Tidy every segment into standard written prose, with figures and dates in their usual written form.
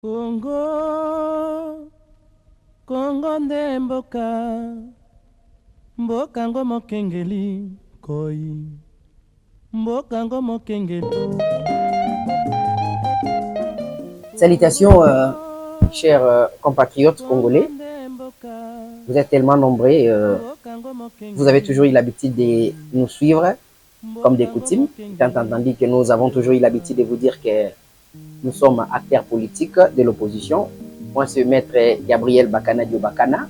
Congo, Congo nde mboka, mboka ngo mokengeli koi, mboka ngo mokengeli. Salutations, chers compatriotes congolais. Vous êtes tellement nombreux. Vous avez toujours eu l'habitude de nous suivre comme des coutumes, étant entendu que nous avons toujours eu l'habitude de vous dire que nous sommes acteurs politiques de l'opposition. Moi, c'est Maître Gabriel Bakana Diobakana.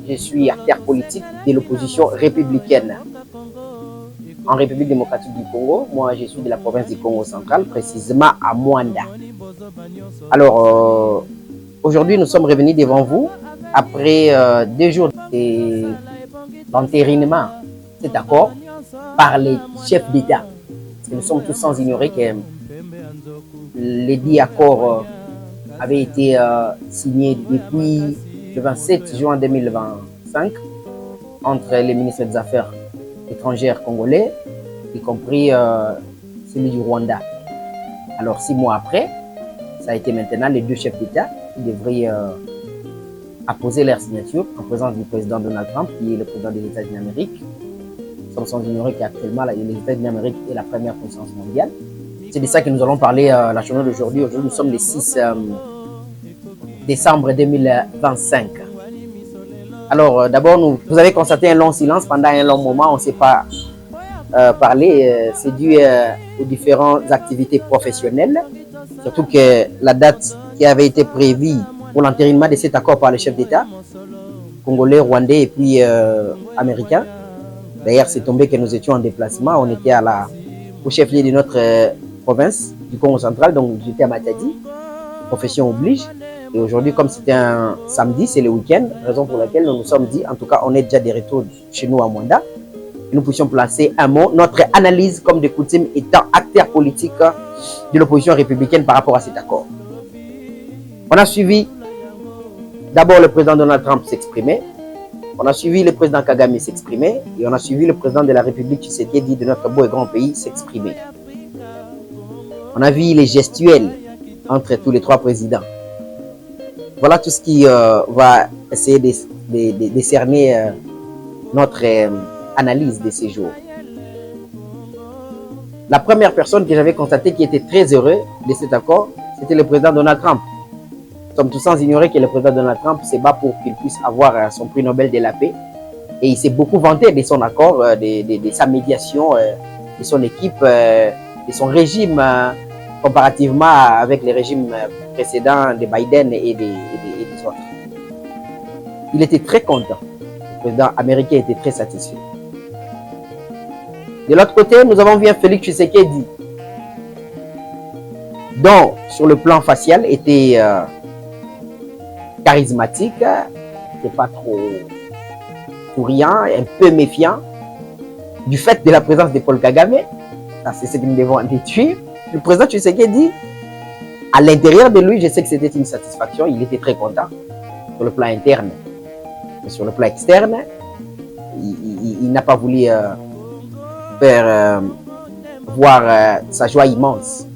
Je suis acteur politique de l'opposition républicaine en République démocratique du Congo. Moi, je suis de la province du Congo central, précisément à Mwanda. Alors, aujourd'hui, nous sommes revenus devant vous après 2 jours d'entérinement de cet accord par les chefs d'État. Parce que nous sommes tous sans ignorer que les 10 accords avaient été signés depuis le 27 juin 2025 entre les ministres des Affaires étrangères congolais, y compris celui du Rwanda. Alors 6 mois après, ça a été maintenant les 2 chefs d'État qui devraient apposer leur signature en présence du président Donald Trump, qui est le président des États-Unis d'Amérique. Nous sommes sans ignorer qu'actuellement, les États-Unis d'Amérique est la première puissance mondiale. C'est de ça que nous allons parler la journée d'aujourd'hui. Aujourd'hui, nous sommes le 6 décembre 2025. Alors, d'abord, vous avez constaté un long silence pendant un long moment. On ne s'est pas parlé. C'est dû aux différentes activités professionnelles. Surtout que la date qui avait été prévue pour l'entérinement de cet accord par les chefs d'État, congolais, rwandais et puis américains. D'ailleurs, c'est tombé que nous étions en déplacement. On était au chef-lieu de notre province du Congo central, donc j'étais à Matadi. Profession oblige. Et aujourd'hui, comme c'était un samedi, c'est le week-end, raison pour laquelle nous nous sommes dit, en tout cas, on est déjà de retour chez nous à Mwanda. Et nous puissions placer un mot, notre analyse, comme de coutume, étant acteur politique de l'opposition républicaine par rapport à cet accord. On a suivi d'abord le président Donald Trump s'exprimer, on a suivi le président Kagame s'exprimer, et on a suivi le président de la République Tshisekedi de notre beau et grand pays s'exprimer. On a vu les gestuels entre tous les 3 présidents. Voilà tout ce qui va essayer de cerner notre analyse de ces jours. La première personne que j'avais constatée qui était très heureux de cet accord, c'était le président Donald Trump. Nous sommes tous sans ignorer que le président Donald Trump se bat pour qu'il puisse avoir son prix Nobel de la paix. Et il s'est beaucoup vanté de son accord, de sa médiation, de son équipe, de son régime, comparativement avec les régimes précédents de Biden et des autres. Il était très content. Le président américain était très satisfait. De l'autre côté, nous avons vu un Félix Tshisekedi, dont sur le plan facial était charismatique, n'était pas trop souriant, un peu méfiant, du fait de la présence de Paul Kagame. Ça, c'est ce que nous devons en déduire. Le président Tshisekedi, à l'intérieur de lui, je sais que c'était une satisfaction, il était très content sur le plan interne. Mais sur le plan externe, il n'a pas voulu faire voir sa joie immense.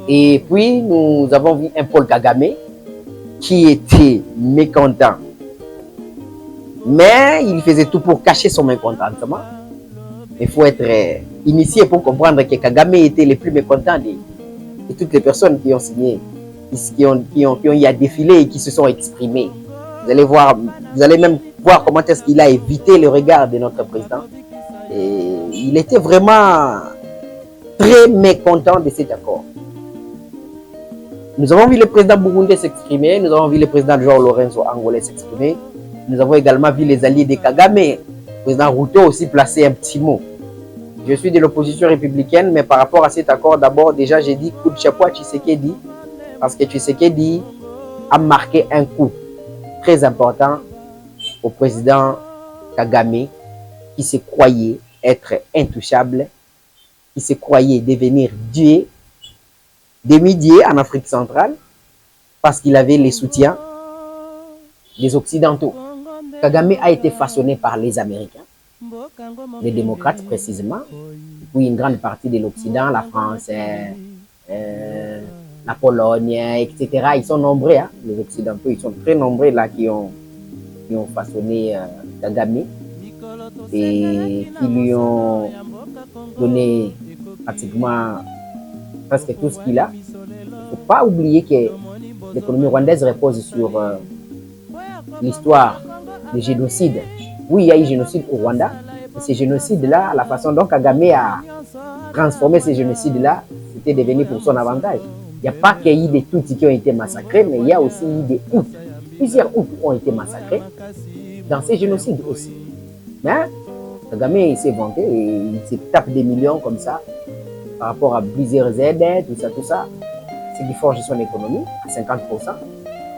Et puis, nous avons vu un Paul Kagame qui était mécontent. Mais il faisait tout pour cacher son mécontentement. Il faut être initié pour comprendre que Kagame était le plus mécontent de toutes les personnes qui ont signé, qui ont y a défilé et qui se sont exprimées. Vous allez même voir comment est-ce qu'il a évité le regard de notre président. Et il était vraiment très mécontent de cet accord. Nous avons vu le président burundais s'exprimer, nous avons vu le président João Lourenço angolais s'exprimer, nous avons également vu les alliés de Kagame. Le président Ruto aussi placer un petit mot. Je suis de l'opposition républicaine, mais par rapport à cet accord, d'abord, déjà, j'ai dit coup de chapeau à Tshisekedi, parce que Tshisekedi a marqué un coup très important au président Kagame, qui se croyait être intouchable, qui se croyait devenir Dieu, demi-dieu en Afrique centrale, parce qu'il avait les soutiens des Occidentaux. Kagame a été façonné par les Américains, les démocrates précisément, puis une grande partie de l'Occident, la France, la Pologne, etc. Ils sont nombreux, hein, les Occidentaux, ils sont très nombreux là qui ont façonné Kagame et qui lui ont donné pratiquement presque tout ce qu'il a. Il ne faut pas oublier que l'économie rwandaise repose sur l'histoire du génocide. Oui, il y a eu génocide au Rwanda, mais ces génocides-là, la façon dont Kagame a transformé ces génocides-là, c'était devenu pour son avantage. Il n'y a pas qu'il y ait des Tutsis qui ont été massacrés, mais il y a aussi des Hutus. Plusieurs Hutus ont été massacrés dans ces génocides aussi. Mais Kagame, il s'est vanté et il se tape des millions comme ça par rapport à plusieurs aides, tout ça. C'est qui forge son économie à 50%.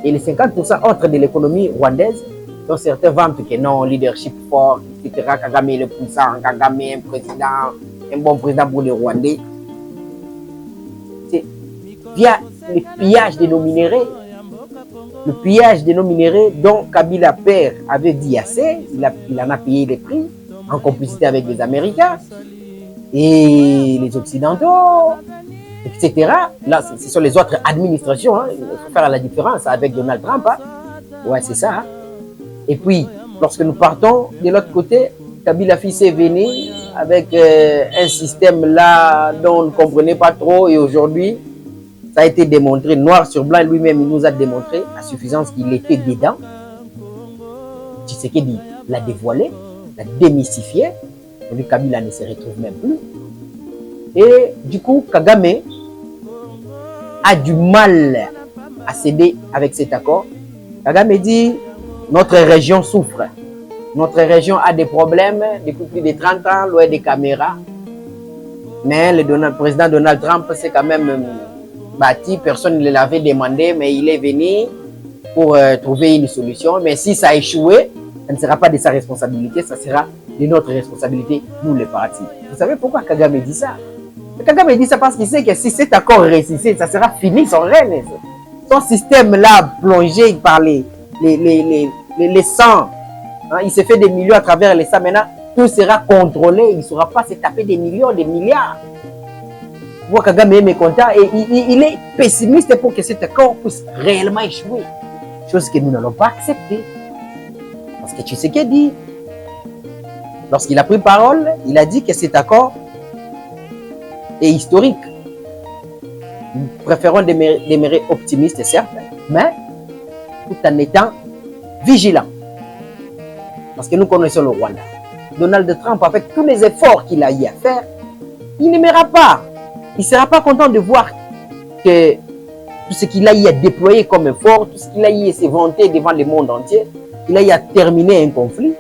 Et les 50% autres de l'économie rwandaise, dont certains vantent que non, leadership fort, etc. Kagame est le puissant, Kagame est un bon président pour les Rwandais. C'est via le pillage de nos minéraux. Le pillage de nos minéraux dont Kabila père avait dit assez, il en a payé les prix en complicité avec les Américains et les Occidentaux, etc. Là, ce sont les autres administrations. Hein. Il faut faire la différence avec Donald Trump. Hein. Ouais, c'est ça. Hein. Et puis, lorsque nous partons de l'autre côté, Kabila fils est venu avec un système là dont on ne comprenait pas trop et aujourd'hui, ça a été démontré noir sur blanc. Lui-même, il nous a démontré à suffisance qu'il était dedans. Tshisekedi l'a dévoilé, l'a démystifié. Aujourd'hui, Kabila ne se retrouve même plus. Et du coup, Kagame a du mal à céder avec cet accord. Kagame dit, notre région souffre. Notre région a des problèmes depuis plus de 30 ans, loin des caméras. Mais le président Donald Trump s'est quand même bâti, personne ne l'avait demandé, mais il est venu pour trouver une solution. Mais si ça a échoué, ça ne sera pas de sa responsabilité, ça sera de notre responsabilité, nous les partis. Vous savez pourquoi Kagame dit ça? Kagame dit ça parce qu'il sait que si cet accord réussissait, ça sera fini son règne. Son système-là, plongé par les sangs, hein, il s'est fait des millions à travers les sangs. Maintenant, tout sera contrôlé, il ne saura pas se taper des millions, des milliards. Moi, Kagame est mécontent et il est pessimiste pour que cet accord puisse réellement échouer. Chose que nous n'allons pas accepter. Parce que Tshisekedi, lorsqu'il a pris parole, il a dit que cet accord est historique. Nous préférons demeurer optimistes, certes, mais tout en étant vigilants. Parce que nous connaissons le Rwanda. Donald Trump, avec tous les efforts qu'il a eu à faire, il n'aimera pas. Il ne sera pas content de voir que tout ce qu'il a eu à déployer comme effort, tout ce qu'il a eu à se vanter devant le monde entier, qu'il a eu à terminer un conflit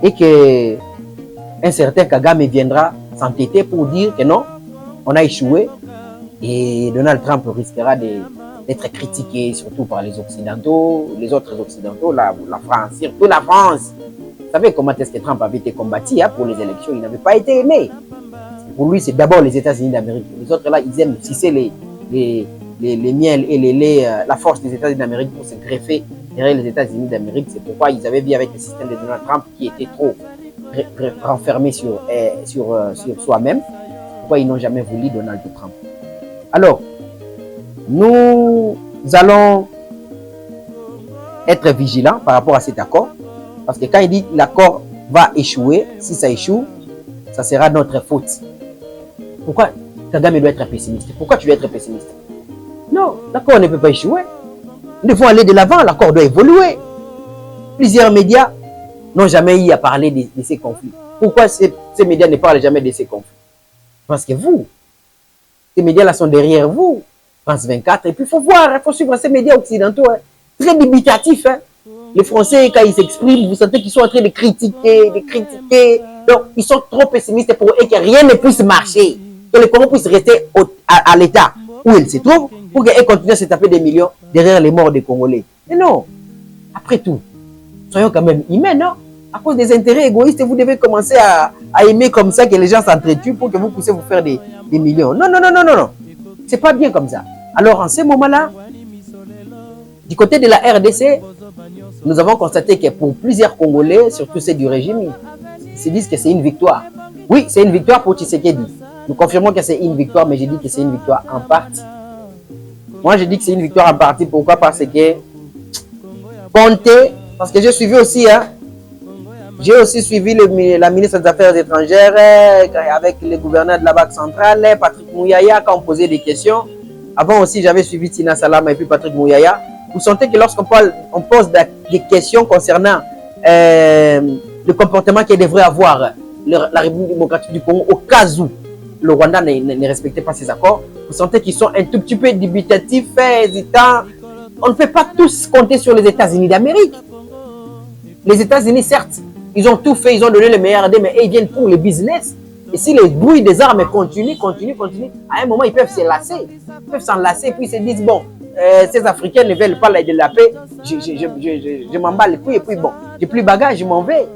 et qu'un certain Kagame viendra s'entêter pour dire que non, on a échoué et Donald Trump risquera d'être critiqué surtout par les Occidentaux, les autres Occidentaux, la France, surtout la France. Vous savez comment est-ce que Trump avait été combattu hein, pour les élections, il n'avait pas été aimé. Pour lui, c'est d'abord les États-Unis d'Amérique. Les autres là, ils aiment sucer les miels et les laits, la force des États-Unis d'Amérique pour se greffer derrière les États-Unis d'Amérique. C'est pourquoi ils avaient vu avec le système de Donald Trump qui était trop renfermé sur soi-même. Pourquoi ils n'ont jamais voulu Donald Trump. Alors, nous allons être vigilants par rapport à cet accord. Parce que quand il dit l'accord va échouer, si ça échoue, ça sera notre faute. Pourquoi Kagame doit être pessimiste? Pourquoi tu dois être pessimiste? Non, l'accord ne peut pas échouer. Nous devons aller de l'avant, l'accord doit évoluer. Plusieurs médias n'ont jamais eu à parler de ces conflits. Pourquoi ces médias ne parlent jamais de ces conflits? Parce que vous, ces médias-là sont derrière vous, France 24, et puis il faut voir, il faut suivre ces médias occidentaux, hein, très dubitatifs. Hein. Les Français, quand ils s'expriment, vous sentez qu'ils sont en train de critiquer. Donc, ils sont trop pessimistes pour eux que rien ne puisse marcher. Que le Congo puisse rester à l'état où il se trouve pour qu'ils continuent à se taper des millions derrière les morts des Congolais. Mais non, après tout, soyons quand même humains, non? À cause des intérêts égoïstes, vous devez commencer à aimer comme ça que les gens s'entretuent pour que vous puissiez vous faire des millions. Non. C'est pas bien comme ça. Alors, en ce moment-là, du côté de la RDC, nous avons constaté que pour plusieurs Congolais, surtout ceux du régime, ils se disent que c'est une victoire. Oui, c'est une victoire pour Tshisekedi. Nous confirmons que c'est une victoire, mais j'ai dit que c'est une victoire en partie. Moi, je dis que c'est une victoire en partie. Pourquoi? Parce que Conté, parce que j'ai suivi aussi, hein, j'ai aussi suivi la ministre des Affaires étrangères avec le gouverneur de la Banque centrale, Patrick Mouyaya, quand on posait des questions. Avant aussi, j'avais suivi Tina Salama et puis Patrick Mouyaya. Vous sentez que lorsqu'on on pose des questions concernant le comportement qu'elle devrait avoir la République démocratique du Congo au cas où le Rwanda ne respectait pas ses accords, vous sentez qu'ils sont un tout petit peu dubitatifs, hésitants. On ne peut pas tous compter sur les États-Unis d'Amérique. Les États-Unis, certes, ils ont tout fait, ils ont donné le meilleur des, mais ils viennent pour le business. Et si les bruits des armes continuent, à un moment, ils peuvent se lasser. Ils peuvent s'en lasser, puis ils se disent, bon, ces Africains ne veulent pas de la paix, je m'emballe les couilles, et puis bon, j'ai plus de bagages, je m'en vais.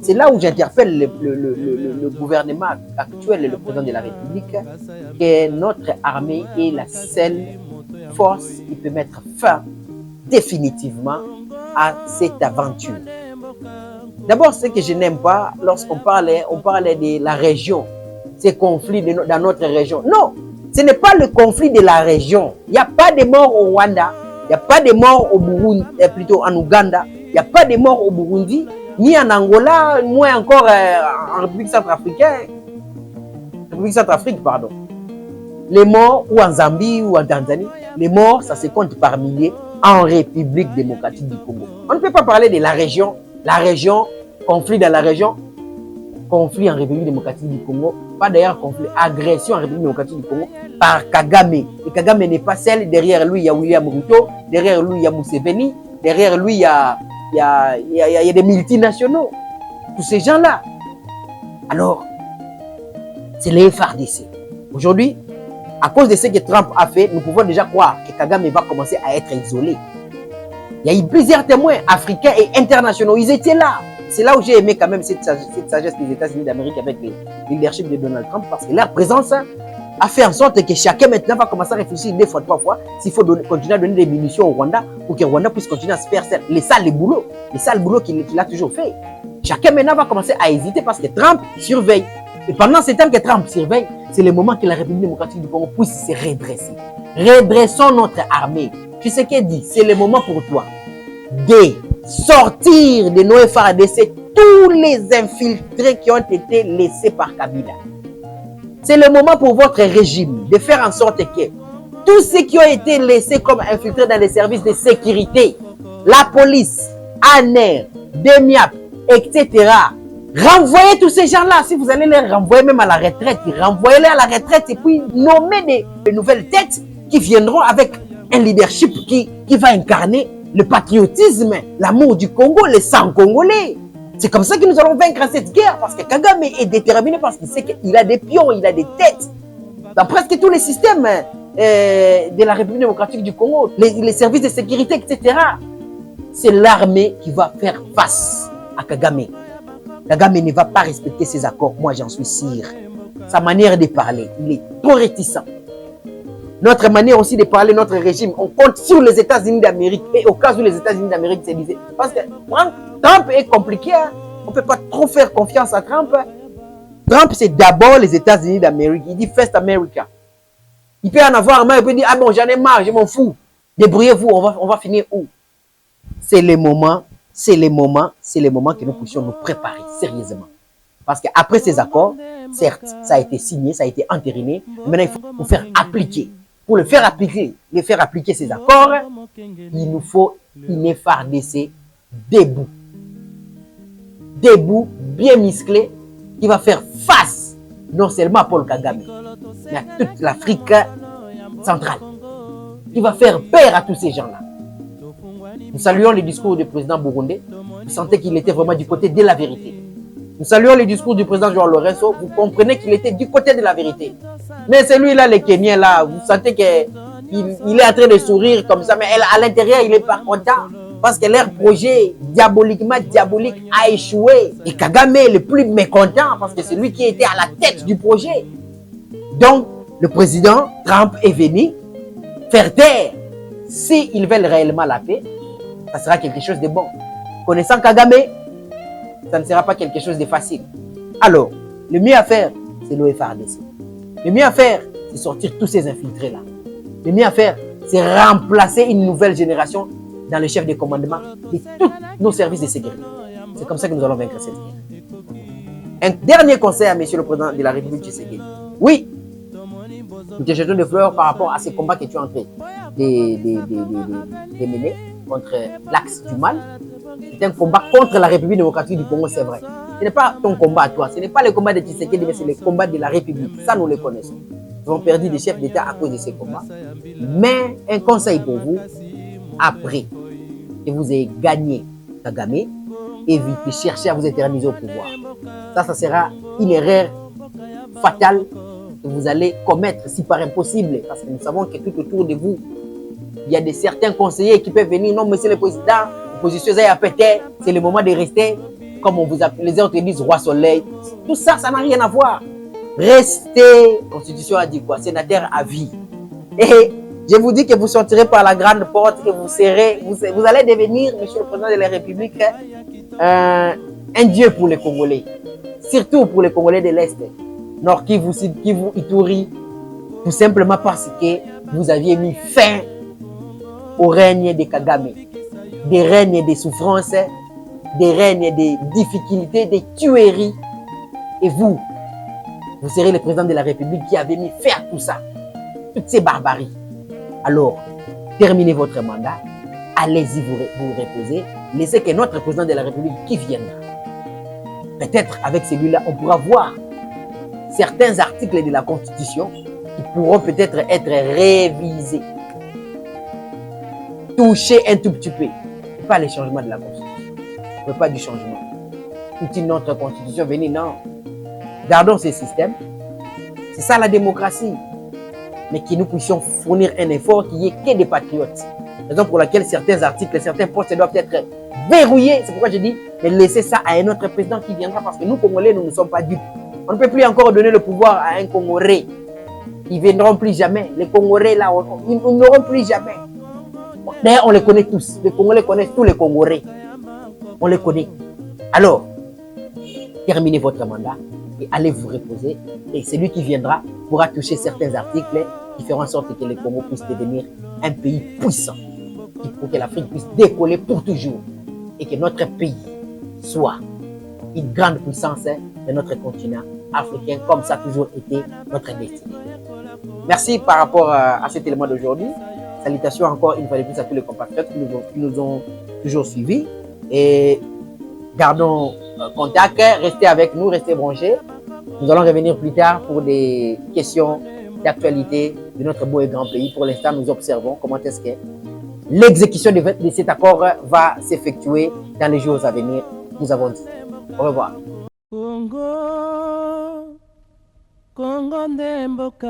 C'est là où j'interpelle le gouvernement actuel et le président de la République, que notre armée est la seule force qui peut mettre fin définitivement à cette aventure. D'abord, ce que je n'aime pas, lorsqu'on parlait de la région, ces conflits dans notre région. Non, ce n'est pas le conflit de la région. Il n'y a pas de morts au Rwanda, il n'y a pas de morts au Burundi, plutôt en Ouganda, il n'y a pas de morts au Burundi, ni en Angola, moins encore en République centrafricaine. République centrafrique, pardon. Les morts, ou en Zambie, ou en Tanzanie, les morts, ça se compte par milliers en République démocratique du Congo. On ne peut pas parler de la région, conflit dans la région, conflit en République démocratique du Congo, pas d'ailleurs conflit, agression en République démocratique du Congo par Kagame. Et Kagame n'est pas seul, derrière lui il y a William Ruto, derrière lui il y a Museveni, derrière lui il y a des multinationaux, tous ces gens-là. Alors, c'est les FARDC. Aujourd'hui, à cause de ce que Trump a fait, nous pouvons déjà croire que Kagame va commencer à être isolé. Il y a eu plusieurs témoins africains et internationaux, ils étaient là. C'est là où j'ai aimé quand même cette sagesse des États-Unis d'Amérique avec le leadership de Donald Trump, parce que leur présence a fait en sorte que chacun maintenant va commencer à réfléchir 2 fois, 3 fois s'il faut continuer à donner des munitions au Rwanda pour que le Rwanda puisse continuer à se faire les sales boulots qu'il a toujours fait. Chacun maintenant va commencer à hésiter parce que Trump surveille. Et pendant ce temps que Trump surveille, c'est le moment que la République démocratique du Congo puisse se redresser. Redressons notre armée. Tu sais qu'elle dit, c'est le moment pour toi de sortir de nos FARDC tous les infiltrés qui ont été laissés par Kabila. C'est le moment pour votre régime de faire en sorte que tous ceux qui ont été laissés comme infiltrés dans les services de sécurité, la police, ANR, DEMIAP, etc., renvoyez tous ces gens-là. Si vous allez les renvoyer même à la retraite, renvoyez-les à la retraite et puis nommez des nouvelles têtes qui viendront avec un leadership qui va incarner le patriotisme, l'amour du Congo, le sang congolais. C'est comme ça que nous allons vaincre cette guerre, parce que Kagame est déterminé, parce qu'il sait qu'il a des pions, il a des têtes. Dans presque tous les systèmes de la République démocratique du Congo, les services de sécurité, etc. C'est l'armée qui va faire face à Kagame. Kagame ne va pas respecter ses accords, moi j'en suis sûr. Sa manière de parler, il est trop réticent. Notre manière aussi de parler, notre régime, on compte sur les États-Unis d'Amérique. Et au cas où les États-Unis d'Amérique se disaient, parce que Trump est compliqué, hein? On ne peut pas trop faire confiance à Trump. Trump, c'est d'abord les États-Unis d'Amérique. Il dit First America. Il peut en avoir marre, il peut dire, ah bon, j'en ai marre, je m'en fous. Débrouillez-vous, on va finir où? C'est le moment que nous puissions nous préparer sérieusement. Parce qu'après ces accords, certes, ça a été signé, ça a été entériné, mais maintenant il faut faire appliquer. Pour le faire appliquer ces accords, il nous faut une FARDC debout. Debout, bien musclé, qui va faire face non seulement à Paul Kagame, mais à toute l'Afrique centrale. Qui va faire peur à tous ces gens-là. Nous saluons le discours du président burundais. Vous sentez qu'il était vraiment du côté de la vérité. Nous saluons le discours du président Joao Lourenço. Vous comprenez qu'il était du côté de la vérité. Mais celui-là, le Kenyan, là, vous sentez qu'il est en train de sourire comme ça, mais à l'intérieur, il n'est pas content. Parce que leur projet diabolique a échoué. Et Kagame est le plus mécontent parce que c'est lui qui était à la tête du projet. Donc, le président Trump est venu faire taire. S'ils veulent réellement la paix, ça sera quelque chose de bon. Connaissant Kagame, ça ne sera pas quelque chose de facile. Alors, le mieux à faire, c'est le FARDC. Le mieux à faire, c'est sortir tous ces infiltrés-là. Le mieux à faire, c'est remplacer une nouvelle génération dans le chef de commandement de tous nos services de sécurité. C'est comme ça que nous allons vaincre cette guerre. Un dernier conseil à Monsieur le Président de la République Tshisekedi. Oui, nous te jetons des fleurs par rapport à ces combats que tu es en train de mener contre l'axe du mal. C'est un combat contre la République démocratique du Congo, c'est vrai. Ce n'est pas ton combat à toi, ce n'est pas le combat de Tshisekedi, mais c'est le combat de la République. Ça, nous le connaissons. Nous avons perdu des chefs d'État à cause de ces combats. Mais un conseil pour vous, après que vous ayez gagné Kagame, évitez, cherchez à vous éterniser au pouvoir. Ça sera une erreur fatale que vous allez commettre si par impossible, parce que nous savons que tout autour de vous, il y a certains conseillers qui peuvent venir. Non, monsieur le président, l'opposition est à péter, c'est le moment de rester, comme on vous appelle, les autres disent roi soleil. Tout ça, ça n'a rien à voir. Restez, la Constitution a dit quoi? Sénateur à vie. Et je vous dis que vous sortirez par la grande porte et vous allez devenir, monsieur le président de la République, un dieu pour les Congolais. Surtout pour les Congolais de l'Est. Nord Kivu, Sud Kivu, Ituri, tout simplement parce que vous aviez mis fin au règne de Kagame, des règnes de souffrances, des règnes de difficultés, de tueries. Et vous serez le président de la République qui avait mis fin à tout ça, toutes ces barbaries. Alors, terminez votre mandat, allez-y vous reposer, laissez que notre président de la République qui viendra, peut-être avec celui-là, on pourra voir certains articles de la Constitution qui pourront peut-être être révisés, toucher un tout petit peu, pas les changements de la Constitution, mais pas du changement. Toute une autre Constitution, venez, non. Gardons ce système, c'est ça la démocratie, mais que nous puissions fournir un effort qui est que des patriotes. Raison pour laquelle certains articles, certains postes doivent être verrouillés. C'est pourquoi je dis, mais laissez ça à un autre président qui viendra, parce que nous, Congolais, nous ne sommes pas dupes. On ne peut plus encore donner le pouvoir à un Congolais. Ils ne viendront plus jamais. Les Congolais, là, ils n'auront plus jamais. D'ailleurs, on les connaît tous. Les Congolais connaissent tous les Congolais. On les connaît. Alors, terminez votre mandat et allez vous reposer. Et celui qui viendra pourra toucher certains articles qui feront en sorte que le Congo puisse devenir un pays puissant. Pour que l'Afrique puisse décoller pour toujours. Et que notre pays soit une grande puissance de notre continent africain, comme ça a toujours été notre destinée. Merci par rapport à cet élément d'aujourd'hui. Salutations encore une fois de plus à tous les compatriotes qui nous ont toujours suivis. Et gardons contact, restez avec nous, restez branchés. Nous allons revenir plus tard pour des questions d'actualité de notre beau et grand pays. Pour l'instant, nous observons comment est-ce que l'exécution de cet accord va s'effectuer dans les jours à venir. Nous avons dit. Au revoir. Congo, Congo ndemboka.